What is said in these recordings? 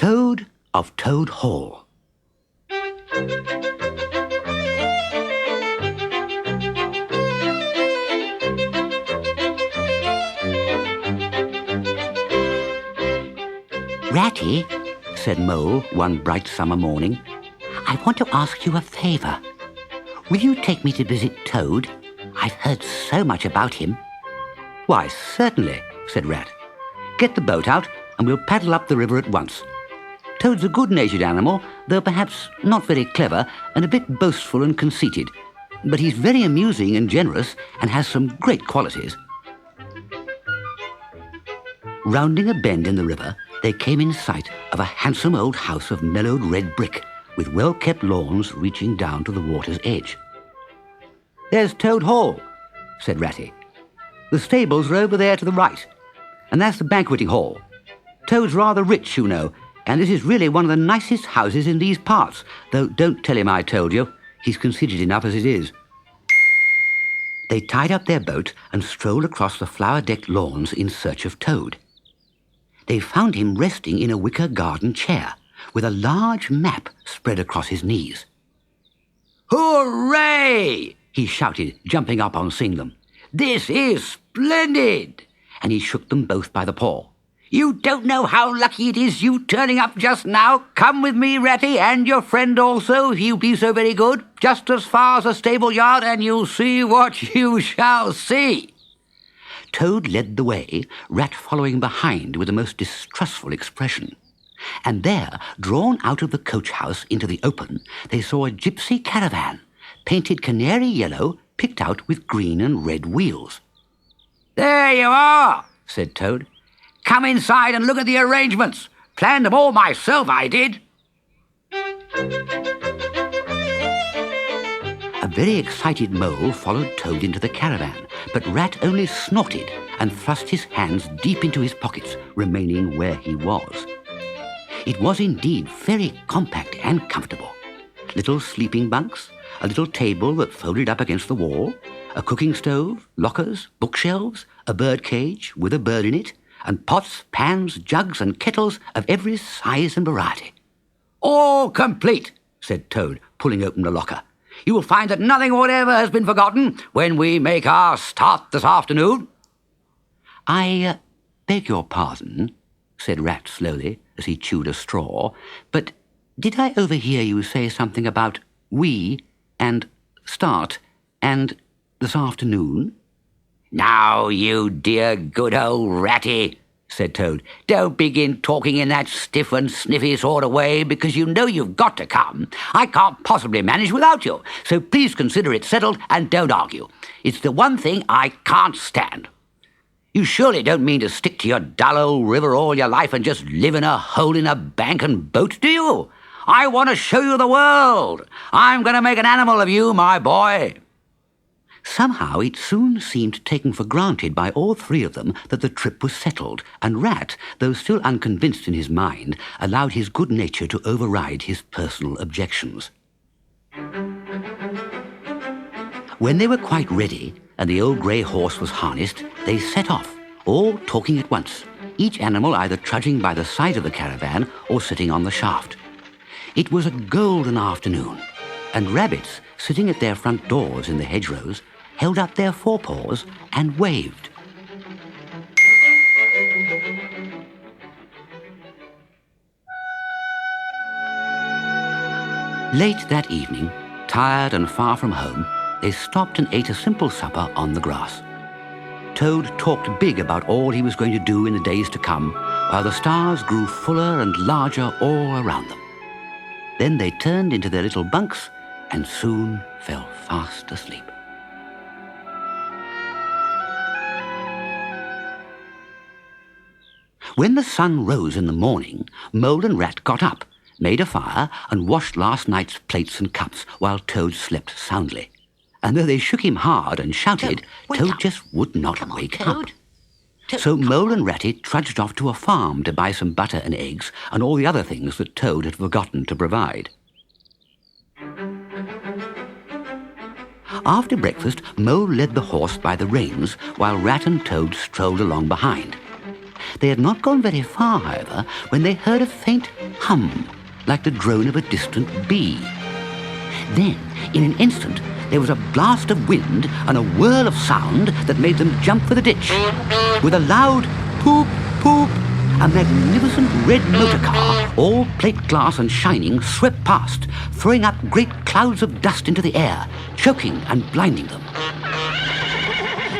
Toad of Toad Hall. Ratty, said Mole one bright summer morning, I want to ask you a favour. Will you take me to visit Toad? I've heard so much about him. Why, certainly, said Rat. Get the boat out and we'll paddle up the river at once. Toad's a good-natured animal, though perhaps not very clever and a bit boastful and conceited. But he's very amusing and generous and has some great qualities. Rounding a bend in the river, they came in sight of a handsome old house of mellowed red brick with well-kept lawns reaching down to the water's edge. There's Toad Hall, said Ratty. The stables are over there to the right, and that's the banqueting hall. Toad's rather rich, you know, and this is really one of the nicest houses in these parts, though don't tell him I told you. He's conceited enough as it is. They tied up their boat and strolled across the flower-decked lawns in search of Toad. They found him resting in a wicker garden chair, with a large map spread across his knees. Hooray! He shouted, jumping up on seeing them. This is splendid! And he shook them both by the paw. You don't know how lucky it is you turning up just now. Come with me, Ratty, and your friend also, if you be so very good, just as far as the stable yard, and you'll see what you shall see. Toad led the way, Rat following behind with a most distrustful expression. And there, drawn out of the coach-house into the open, they saw a gypsy caravan, painted canary yellow, picked out with green and red wheels. There you are, said Toad. Come inside and look at the arrangements. Planned them all myself, I did. A very excited Mole followed Toad into the caravan, but Rat only snorted and thrust his hands deep into his pockets, remaining where he was. It was indeed very compact and comfortable. Little sleeping bunks, a little table that folded up against the wall, a cooking stove, lockers, bookshelves, a bird cage with a bird in it, and pots, pans, jugs, and kettles of every size and variety. All complete, said Toad, pulling open the locker. You will find that nothing whatever has been forgotten when we make our start this afternoon. I beg your pardon, said Rat slowly as he chewed a straw, but did I overhear you say something about we and start and this afternoon? Now, you dear good old Ratty, said Toad, don't begin talking in that stiff and sniffy sort of way, because you know you've got to come. I can't possibly manage without you, so please consider it settled and don't argue. It's the one thing I can't stand. You surely don't mean to stick to your dull old river all your life and just live in a hole in a bank and boat, do you? I want to show you the world. I'm going to make an animal of you, my boy. Somehow it soon seemed taken for granted by all three of them that the trip was settled, and Rat, though still unconvinced in his mind, allowed his good nature to override his personal objections. When they were quite ready, and the old grey horse was harnessed, they set off, all talking at once, each animal either trudging by the side of the caravan or sitting on the shaft. It was a golden afternoon, and rabbits, sitting at their front doors in the hedgerows, held up their forepaws and waved. Late that evening, tired and far from home, they stopped and ate a simple supper on the grass. Toad talked big about all he was going to do in the days to come, while the stars grew fuller and larger all around them. Then they turned into their little bunks and soon fell fast asleep. When the sun rose in the morning, Mole and Rat got up, made a fire, and washed last night's plates and cups while Toad slept soundly. And though they shook him hard and shouted, Toad just would not wake up. So Mole and Ratty trudged off to a farm to buy some butter and eggs and all the other things that Toad had forgotten to provide. After breakfast, Mole led the horse by the reins while Rat and Toad strolled along behind. They had not gone very far, however, when they heard a faint hum, like the drone of a distant bee. Then, in an instant, there was a blast of wind and a whirl of sound that made them jump for the ditch. With a loud poop, poop, a magnificent red motor car, all plate glass and shining, swept past, throwing up great clouds of dust into the air, choking and blinding them.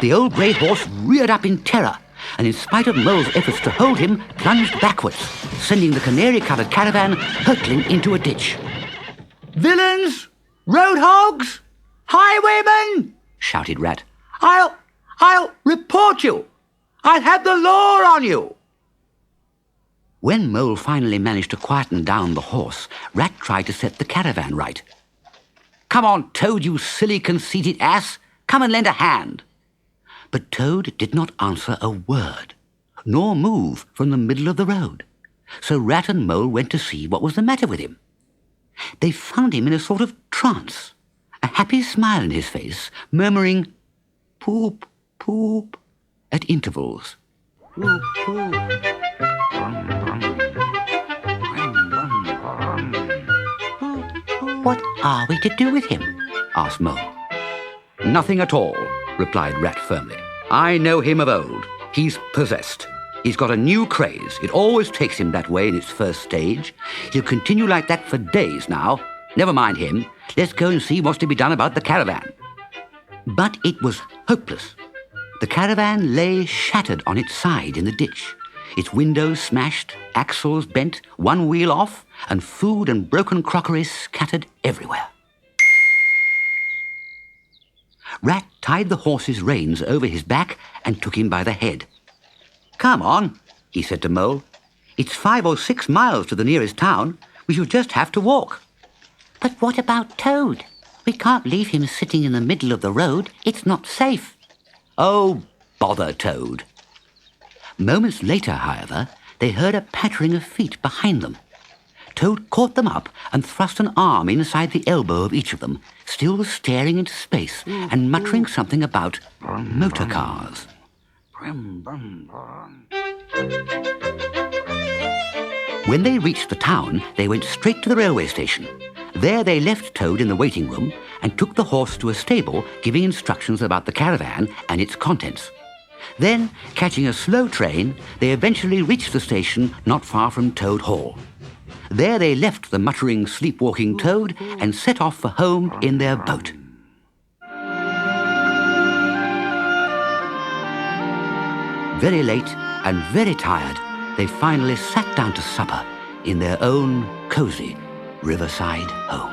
The old grey horse reared up in terror, and in spite of Mole's efforts to hold him, plunged backwards, sending the canary-coloured caravan hurtling into a ditch. "Villains! Road hogs! Highwaymen!" shouted Rat. I'll report you! I'll have the law on you!" When Mole finally managed to quieten down the horse, Rat tried to set the caravan right. "Come on, Toad, you silly, conceited ass! Come and lend a hand!" But Toad did not answer a word, nor move from the middle of the road. So Rat and Mole went to see what was the matter with him. They found him in a sort of trance, a happy smile in his face, murmuring, "Poop, poop," at intervals. "Poop, poop. Brum, brum. Brum, brum, brum. Poop, poop." "What are we to do with him?" asked Mole. "Nothing at all," replied Rat firmly. "I know him of old. He's possessed. He's got a new craze. It always takes him that way in its first stage. He'll continue like that for days now. Never mind him. Let's go and see what's to be done about the caravan." But it was hopeless. The caravan lay shattered on its side in the ditch, its windows smashed, axles bent, one wheel off, and food and broken crockery scattered everywhere. Rat tied the horse's reins over his back and took him by the head. "Come on," he said to Mole. "It's 5 or 6 miles to the nearest town. We shall just have to walk." "But what about Toad? We can't leave him sitting in the middle of the road. It's not safe." "Oh, bother Toad." Moments later, however, they heard a pattering of feet behind them. Toad caught them up and thrust an arm inside the elbow of each of them, still staring into space and muttering something about motor cars. When they reached the town, they went straight to the railway station. There they left Toad in the waiting room and took the horse to a stable, giving instructions about the caravan and its contents. Then, catching a slow train, they eventually reached the station not far from Toad Hall. There they left the muttering, sleepwalking Toad and set off for home in their boat. Very late and very tired, they finally sat down to supper in their own cosy riverside home.